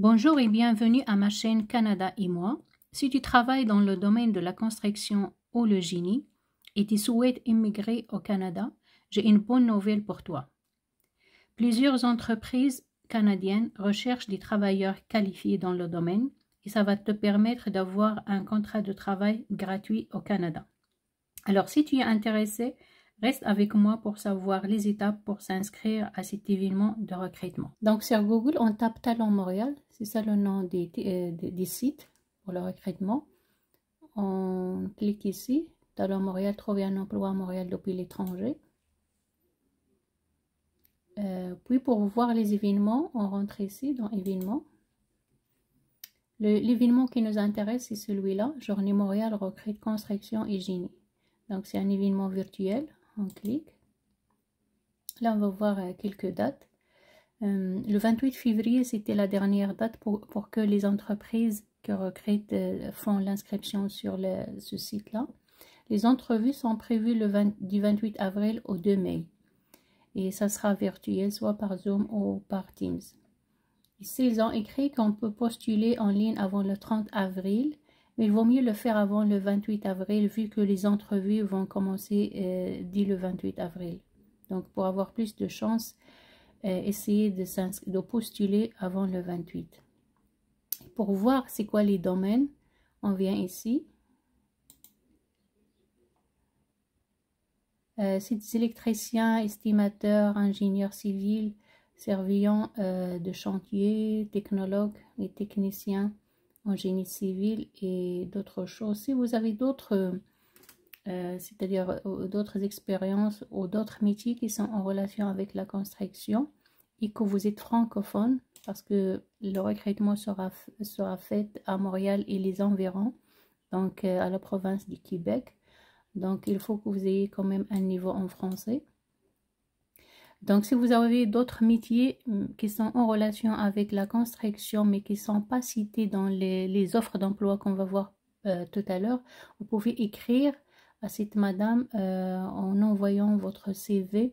Bonjour et bienvenue à ma chaîne Canada et moi. Si tu travailles dans le domaine de la construction ou le génie et tu souhaites immigrer au Canada, j'ai une bonne nouvelle pour toi. Plusieurs entreprises canadiennes recherchent des travailleurs qualifiés dans le domaine et ça va te permettre d'avoir un contrat de travail gratuit au Canada. Alors si tu es intéressé, reste avec moi pour savoir les étapes pour s'inscrire à cet événement de recrutement. Donc sur Google, on tape Talent Montréal, c'est ça le nom des sites pour le recrutement. On clique ici, Talent Montréal, trouver un emploi à Montréal depuis l'étranger. Puis pour voir les événements, on rentre ici dans événements. L'événement qui nous intéresse, c'est celui-là, Journée Montréal recrute construction et génie. Donc c'est un événement virtuel, on clique. Là, on va voir quelques dates. Le 28 février, c'était la dernière date pour que les entreprises qui recrutent font l'inscription sur ce site-là. Les entrevues sont prévues du 28 avril au 2 mai. Et ça sera virtuel, soit par Zoom ou par Teams. Ici, ils ont écrit qu'on peut postuler en ligne avant le 30 avril, mais il vaut mieux le faire avant le 28 avril, vu que les entrevues vont commencer dès le 28 avril. Donc, pour avoir plus de chances, essayez de postuler avant le 28. Pour voir c'est quoi les domaines, on vient ici. C'est des électriciens, estimateurs, ingénieurs civils, surveillants de chantier, technologues et techniciens en génie civil et d'autres choses. Si vous avez d'autres, c'est-à-dire d'autres expériences ou d'autres métiers qui sont en relation avec la construction et que vous êtes francophone, parce que le recrutement sera fait à Montréal et les environs, donc à la province du Québec. Donc, il faut que vous ayez quand même un niveau en français. Donc, si vous avez d'autres métiers qui sont en relation avec la construction, mais qui ne sont pas cités dans les offres d'emploi qu'on va voir tout à l'heure, vous pouvez écrire à cette madame en envoyant votre CV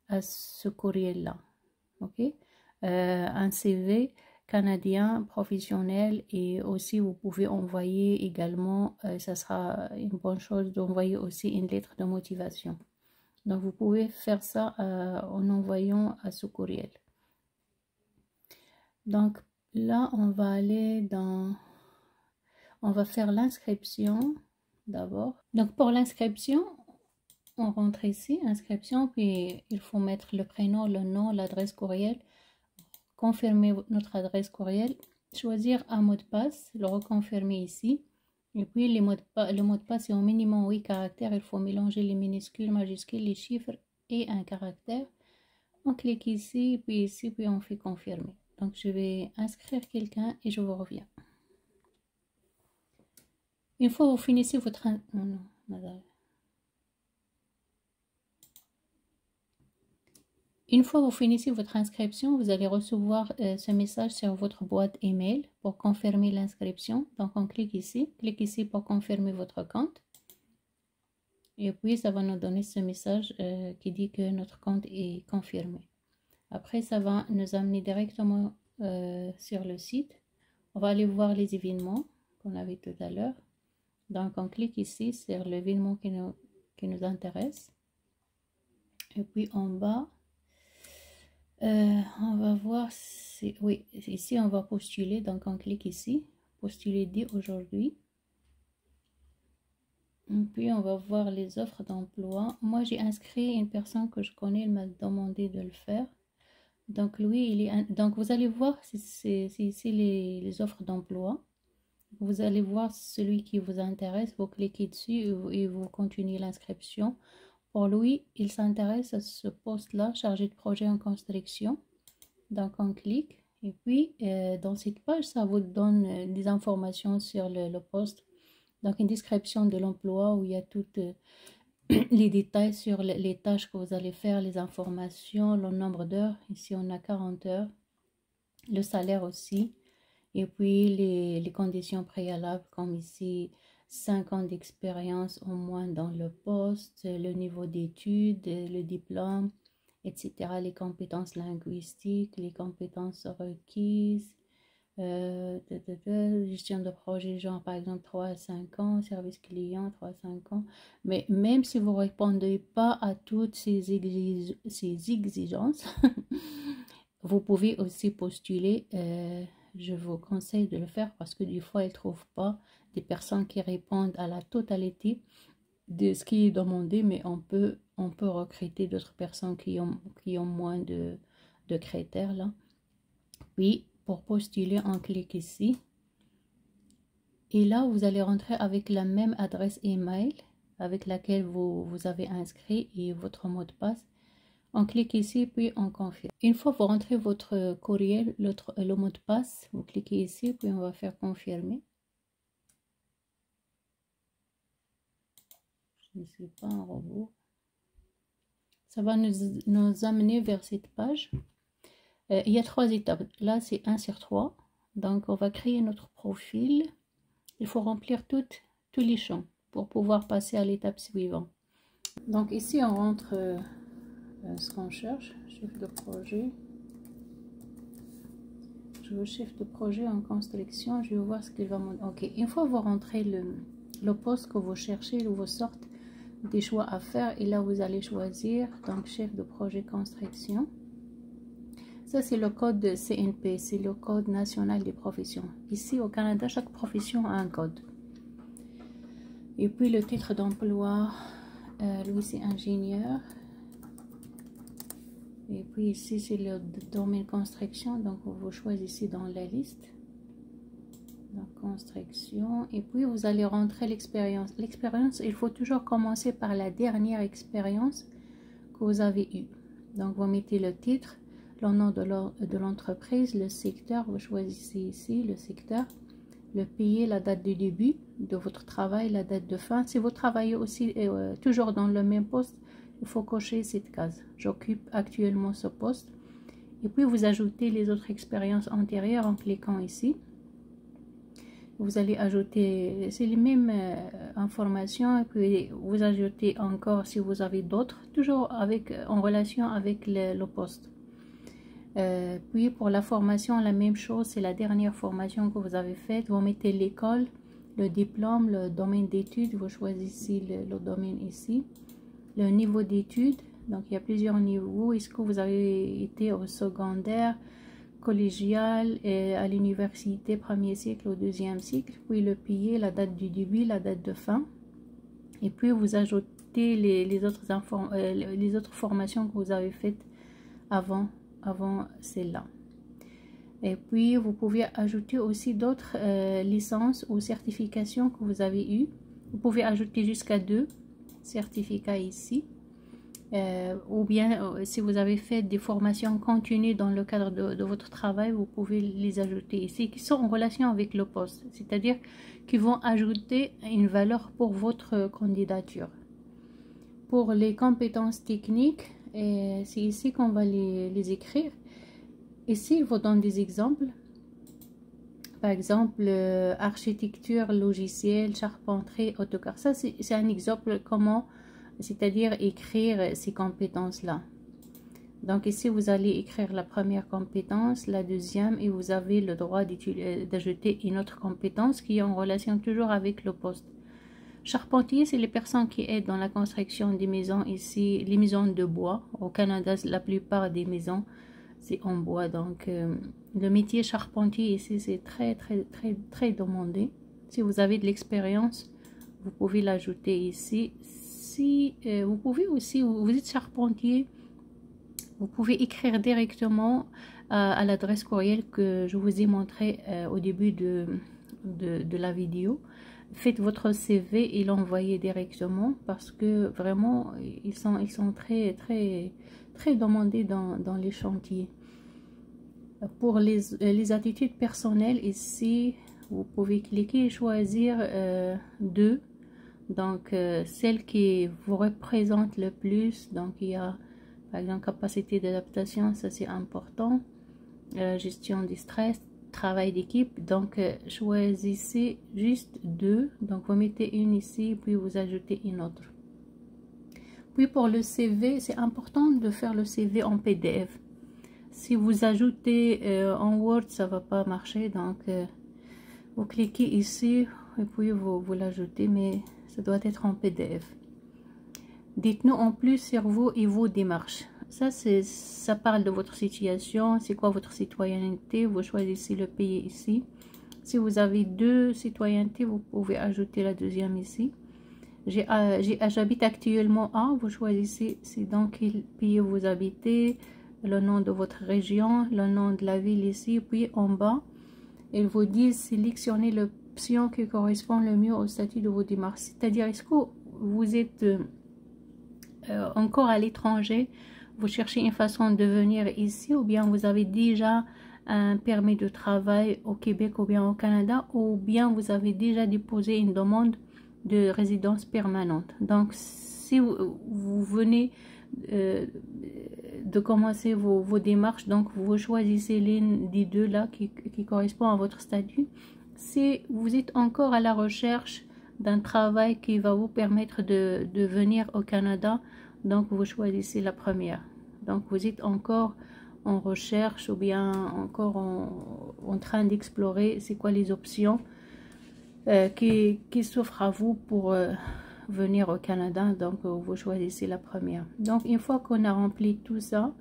à ce courriel-là. Ok, un CV canadien professionnel, et aussi vous pouvez envoyer également, ça sera une bonne chose d'envoyer aussi une lettre de motivation. Donc vous pouvez faire ça en envoyant à ce courriel. Donc là on va aller on va faire l'inscription d'abord. Donc pour l'inscription, on rentre ici, inscription, puis il faut mettre le prénom, le nom, l'adresse courriel, confirmer notre adresse courriel, choisir un mot de passe, le reconfirmer ici. Et puis le mot de passe est au minimum 8 caractères. Il faut mélanger les minuscules, majuscules, les chiffres et un caractère. On clique ici, puis on fait confirmer. Donc je vais inscrire quelqu'un et je vous reviens. Une fois vous finissez votre... Une fois vous finissez votre inscription, vous allez recevoir ce message sur votre boîte email pour confirmer l'inscription. Donc on clique ici pour confirmer votre compte. Et puis ça va nous donner ce message qui dit que notre compte est confirmé. Après ça va nous amener directement sur le site. On va aller voir les événements qu'on avait tout à l'heure. Donc on clique ici sur l'événement qui nous intéresse. Et puis en bas, on va voir si, oui, ici on va postuler. Donc on clique ici, postuler dès aujourd'hui. Et puis on va voir les offres d'emploi. Moi j'ai inscrit une personne que je connais, elle m'a demandé de le faire. Donc lui, donc vous allez voir, c'est ici les offres d'emploi. Vous allez voir celui qui vous intéresse, vous cliquez dessus et vous continuez l'inscription. Pour lui, il s'intéresse à ce poste-là, chargé de projet en construction. Donc on clique et puis dans cette page, ça vous donne des informations sur le poste. Donc une description de l'emploi où il y a toutes les détails sur les tâches que vous allez faire, les informations, le nombre d'heures. Ici on a 40 heures, le salaire aussi. Et puis les conditions préalables comme ici 5 ans d'expérience au moins dans le poste, le niveau d'études, le diplôme, etc. Les compétences linguistiques, les compétences requises, Gestion de projet, genre par exemple 3 à 5 ans, service client 3 à 5 ans. Mais même si vous ne répondez pas à toutes ces exigences, vous pouvez aussi postuler. Je vous conseille de le faire parce que des fois, ils ne trouvent pas des personnes qui répondent à la totalité de ce qui est demandé, mais on peut recruter d'autres personnes qui ont moins de critères là. Puis, pour postuler, on clique ici. Et là, vous allez rentrer avec la même adresse email avec laquelle vous avez inscrit et votre mot de passe. On clique ici, puis on confirme. Une fois que vous rentrez votre courriel, le mot de passe, vous cliquez ici, puis on va faire confirmer. Je ne suis pas un robot. Ça va nous amener vers cette page. Il y a 3 étapes. Là, c'est 1 sur 3. Donc, on va créer notre profil. Il faut remplir tous les champs pour pouvoir passer à l'étape suivante. Donc, ici, on rentre ce qu'on cherche. Chef de projet. Je veux chef de projet en construction. Je vais voir ce qu'il va me... Ok, une fois que vous rentrez le poste que vous cherchez, vous sortez des choix à faire. Et là, vous allez choisir donc chef de projet construction. Ça, c'est le code de CNP, c'est le code national des professions. Ici, au Canada, chaque profession a un code. Et puis, le titre d'emploi, lui, c'est ingénieur. Et puis, ici, c'est le domaine construction. Donc, vous choisissez dans la liste. La construction. Et puis, vous allez rentrer l'expérience. L'expérience, il faut toujours commencer par la dernière expérience que vous avez eue. Donc, vous mettez le titre. Le nom de l'entreprise, le secteur, vous choisissez ici le secteur, le pays, la date de début de votre travail, la date de fin. Si vous travaillez aussi toujours dans le même poste, il faut cocher cette case. J'occupe actuellement ce poste. Et puis vous ajoutez les autres expériences antérieures en cliquant ici. Vous allez ajouter, c'est les mêmes informations, et puis vous ajoutez encore si vous avez d'autres, toujours en relation avec le poste. Puis pour la formation, la même chose, c'est la dernière formation que vous avez faite. Vous mettez l'école, le diplôme, le domaine d'études, vous choisissez le domaine ici. Le niveau d'études, donc il y a plusieurs niveaux. Est-ce que vous avez été au secondaire, collégial, et à l'université, premier cycle ou deuxième cycle. Puis le pays, la date du début, la date de fin. Et puis vous ajoutez les autres formations que vous avez faites avant celle-là. Et puis vous pouvez ajouter aussi d'autres licences ou certifications que vous avez eues. Vous pouvez ajouter jusqu'à 2 certificats ici, ou bien si vous avez fait des formations continues dans le cadre de votre travail, vous pouvez les ajouter ici, qui sont en relation avec le poste, c'est-à-dire qui vont ajouter une valeur pour votre candidature. Pour les compétences techniques, c'est ici qu'on va les écrire. Ici, il vous donne des exemples. Par exemple, architecture, logiciel, charpenterie, AutoCAD. Ça, c'est un exemple comment, c'est-à-dire écrire ces compétences-là. Donc ici, vous allez écrire la première compétence, la deuxième, et vous avez le droit d'ajouter une autre compétence qui est en relation toujours avec le poste. Charpentier, c'est les personnes qui aident dans la construction des maisons ici, les maisons de bois. Au Canada, la plupart des maisons, c'est en bois. Donc, le métier charpentier ici, c'est très demandé. Si vous avez de l'expérience, vous pouvez l'ajouter ici. Si vous pouvez aussi, vous êtes charpentier, vous pouvez écrire directement à l'adresse courriel que je vous ai montré au début de la vidéo. Faites votre CV et l'envoyez directement parce que vraiment ils sont très demandés dans les chantiers. Pour les attitudes personnelles ici, vous pouvez cliquer et choisir 2. Donc celle qui vous représente le plus. Donc il y a par exemple capacité d'adaptation, ça c'est important, gestion du stress, travail d'équipe. Donc choisissez juste 2, donc vous mettez une ici puis vous ajoutez une autre. Puis pour le CV, c'est important de faire le CV en PDF. Si vous ajoutez en Word, ça va pas marcher. Donc, vous cliquez ici et puis vous l'ajoutez, mais ça doit être en PDF. Dites-nous en plus sur vous et vos démarches. Ça parle de votre situation. C'est quoi votre citoyenneté? Vous choisissez le pays ici. Si vous avez 2 citoyennetés, vous pouvez ajouter la deuxième ici. J'habite actuellement à, vous choisissez c'est dans quel pays vous habitez, le nom de votre région, le nom de la ville ici, puis en bas, ils vous disent sélectionnez l'option qui correspond le mieux au statut de vos démarches. C'est-à-dire, est-ce que vous êtes encore à l'étranger, vous cherchez une façon de venir ici, ou bien vous avez déjà un permis de travail au Québec ou bien au Canada, ou bien vous avez déjà déposé une demande de résidence permanente. Donc, si vous venez de commencer vos démarches, donc vous choisissez l'une des deux là qui correspond à votre statut. Si vous êtes encore à la recherche d'un travail qui va vous permettre de venir au Canada, donc vous choisissez la première. Donc vous êtes encore en recherche ou bien encore en train d'explorer c'est quoi les options qui s'offrent à vous pour venir au Canada. Donc vous choisissez la première. Donc une fois qu'on a rempli tout ça,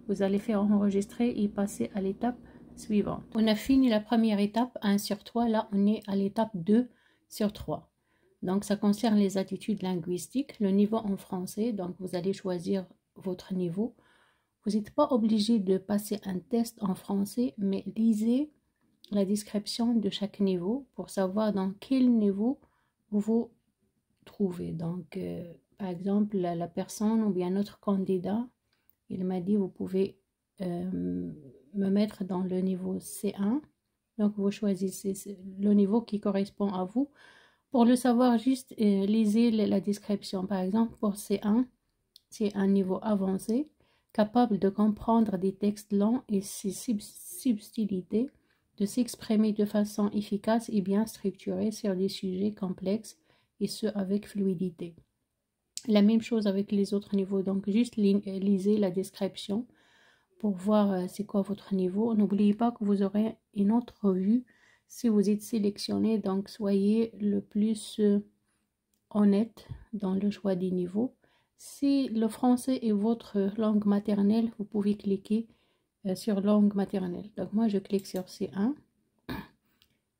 vous allez faire enregistrer et passer à l'étape suivante. On a fini la première étape 1 sur 3, là on est à l'étape 2 sur 3. Donc ça concerne les attitudes linguistiques, le niveau en français. Donc vous allez choisir votre niveau. Vous n'êtes pas obligé de passer un test en français, mais lisez la description de chaque niveau pour savoir dans quel niveau vous vous trouvez. Donc, par exemple, la personne ou bien notre candidat, il m'a dit vous pouvez me mettre dans le niveau C1. Donc, vous choisissez le niveau qui correspond à vous. Pour le savoir, juste lisez la description. Par exemple, pour C1, c'est un niveau avancé, capable de comprendre des textes longs et ses subtilités, de s'exprimer de façon efficace et bien structurée sur des sujets complexes, et ce avec fluidité. La même chose avec les autres niveaux, donc juste lisez la description pour voir c'est quoi votre niveau. N'oubliez pas que vous aurez une autre vue si vous êtes sélectionné, donc soyez le plus honnête dans le choix des niveaux. Si le français est votre langue maternelle, vous pouvez cliquer sur langue maternelle. Donc moi je clique sur C1.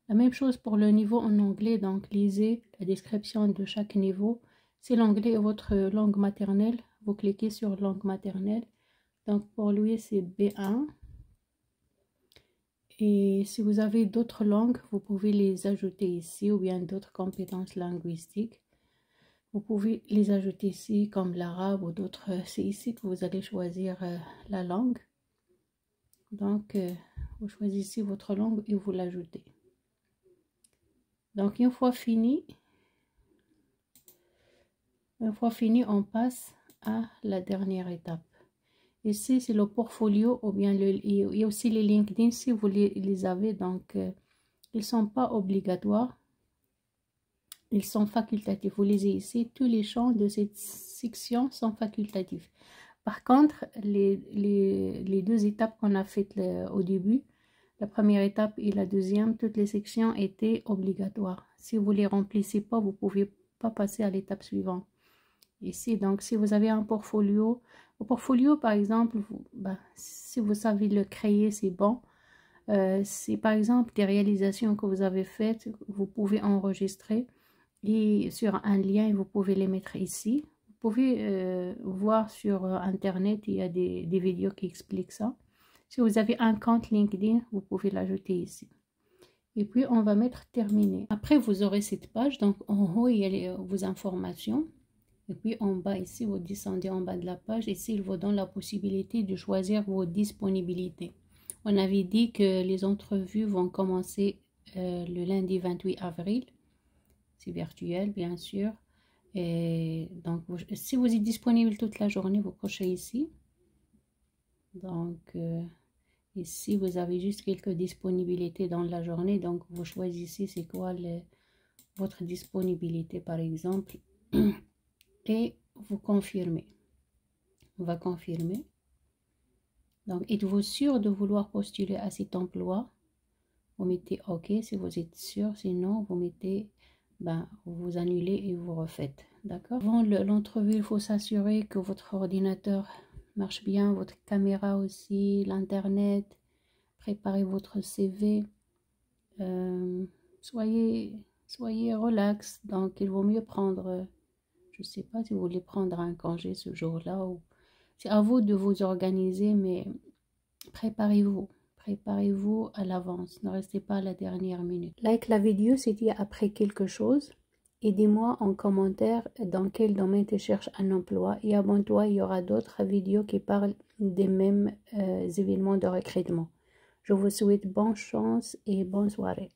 La même chose pour le niveau en anglais, donc lisez la description de chaque niveau. Si l'anglais est votre langue maternelle, vous cliquez sur langue maternelle. Donc pour lui c'est B1. Et si vous avez d'autres langues, vous pouvez les ajouter ici, ou bien d'autres compétences linguistiques. Vous pouvez les ajouter ici comme l'arabe ou d'autres. C'est ici que vous allez choisir la langue. Donc vous choisissez votre langue et vous l'ajoutez. Donc une fois fini, on passe à la dernière étape. Ici c'est le portfolio ou bien il y a aussi les LinkedIn si vous les avez. Donc ils ne sont pas obligatoires, ils sont facultatifs. Vous lisez ici, tous les champs de cette section sont facultatifs. Par contre, les deux étapes qu'on a faites au début, la première étape et la deuxième, toutes les sections étaient obligatoires. Si vous ne les remplissez pas, vous ne pouvez pas passer à l'étape suivante. Ici, donc, si vous avez un portfolio, par exemple, si vous savez le créer, c'est bon. Si par exemple des réalisations que vous avez faites, vous pouvez enregistrer et sur un lien, vous pouvez les mettre ici. Vous pouvez voir sur Internet, il y a des vidéos qui expliquent ça. Si vous avez un compte LinkedIn, vous pouvez l'ajouter ici. Et puis, on va mettre terminé. Après, vous aurez cette page. Donc, en haut, il y a vos informations. Et puis, en bas, ici, vous descendez en bas de la page. Ici, il vous donne la possibilité de choisir vos disponibilités. On avait dit que les entrevues vont commencer le lundi 28 avril. C'est virtuel, bien sûr. Et donc, si vous êtes disponible toute la journée, vous cochez ici. Donc, ici, vous avez juste quelques disponibilités dans la journée. Donc, vous choisissez c'est quoi votre disponibilité, par exemple. Et vous confirmez. On va confirmer. Donc, êtes-vous sûr de vouloir postuler à cet emploi? Vous mettez OK si vous êtes sûr, sinon vous mettez, vous annulez et vous refaites, d'accord? Avant l'entrevue, il faut s'assurer que votre ordinateur marche bien, votre caméra aussi, l'internet, préparez votre CV, soyez relax, donc il vaut mieux prendre, je ne sais pas si vous voulez prendre un congé ce jour-là, ou c'est à vous de vous organiser, mais préparez-vous. Préparez-vous à l'avance, ne restez pas à la dernière minute. Like la vidéo si tu as appris quelque chose et dis-moi en commentaire dans quel domaine tu cherches un emploi et abonne-toi, il y aura d'autres vidéos qui parlent des mêmes événements de recrutement. Je vous souhaite bonne chance et bonne soirée.